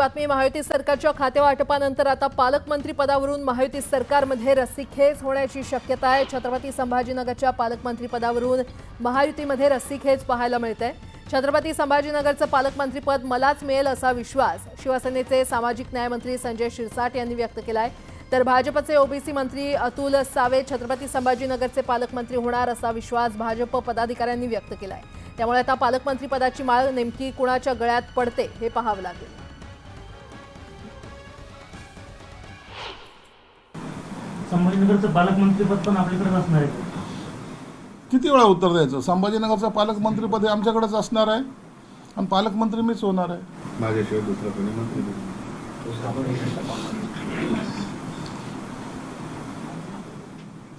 बातमी। महायुती सरकारच्या खातेवाटपानंतर आता पालकमंत्री पदावरून महायुती सरकारमध्ये रस्सीखेच होण्याची शक्यता आहे। छत्रपती संभाजीनगरच्या पालकमंत्री पदावरून महायुतीमध्ये रस्सीखेच पाहायला मिळते। छत्रपती संभाजीनगरचं पालकमंत्रीपद मलाच मिळेल असा विश्वास शिवसेनेचे सामाजिक न्याय मंत्री संजय शिरसाट यांनी व्यक्त केलाय। तर भाजपचे ओबीसी मंत्री अतुल सावे छत्रपती संभाजीनगरचे पालकमंत्री होणार असा विश्वास भाजप पदाधिकाऱ्यांनी व्यक्त केलाय। त्यामुळे आता पालकमंत्री पदाची माळ नेमकी कुणाच्या गळ्यात पडते हे पाहावं लागेल। संभाजीनगरचं पालकमंत्रीपद पण आपल्याकडे असणार आहे। किती वेळा उत्तर द्यायचं? संभाजीनगरचं पालकमंत्रीपद हे आमच्याकडेच असणार आहे आणि पालकमंत्री मीच होणार आहे। माझ्याशिवाय दुसरा कोणी मंत्री नाही।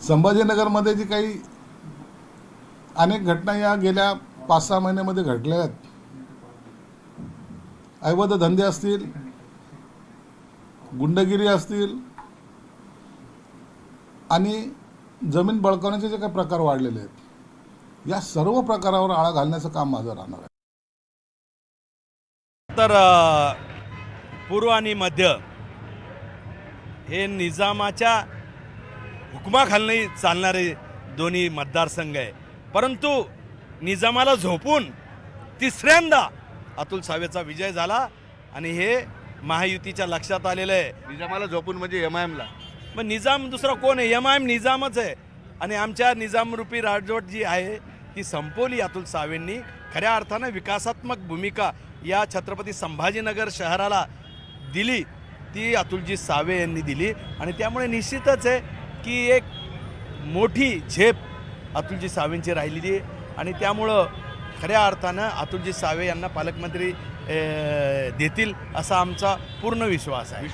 संभाजीनगरमध्ये जी काही अनेक घटना या गेल्या 5-6 महिन्यामध्ये घडल्या आहेत, अवैध धंदे असतील, गुंडगिरी असतील आणि जमीन बळकावण्याचे जे काही प्रकार वाढलेले आहेत, या सर्व प्रकारावर आळा घालण्याचं काम माझं राहणार आहे। तर पूर्व आणि मध्य हे निजामाच्या हुकमाखाली चालणारे दोन्ही मतदारसंघ आहे, परंतु निजामाला झोपून तिसऱ्यांदा अतुल सावेचा विजय झाला आणि हे महायुतीच्या लक्षात आलेलं आहे। निजामाला झोपून म्हणजे एमआयएमला, मग निजाम दुसरा कोण आहे? एमआयएम निजामच आहे आणि आमच्या निजामरूपी राजवट जी आहे ती संपवली अतुल सावेंनी। खऱ्या अर्थानं विकासात्मक भूमिका या छत्रपती संभाजीनगर शहराला दिली ती अतुलजी सावे यांनी दिली आणि त्यामुळे निश्चितच आहे की एक मोठी झेप अतुलजी सावेंची राहिलेली आहे आणि त्यामुळं खऱ्या अर्थानं अतुलजी सावे यांना पालकमंत्री देतील असा आमचा पूर्ण विश्वास आहे।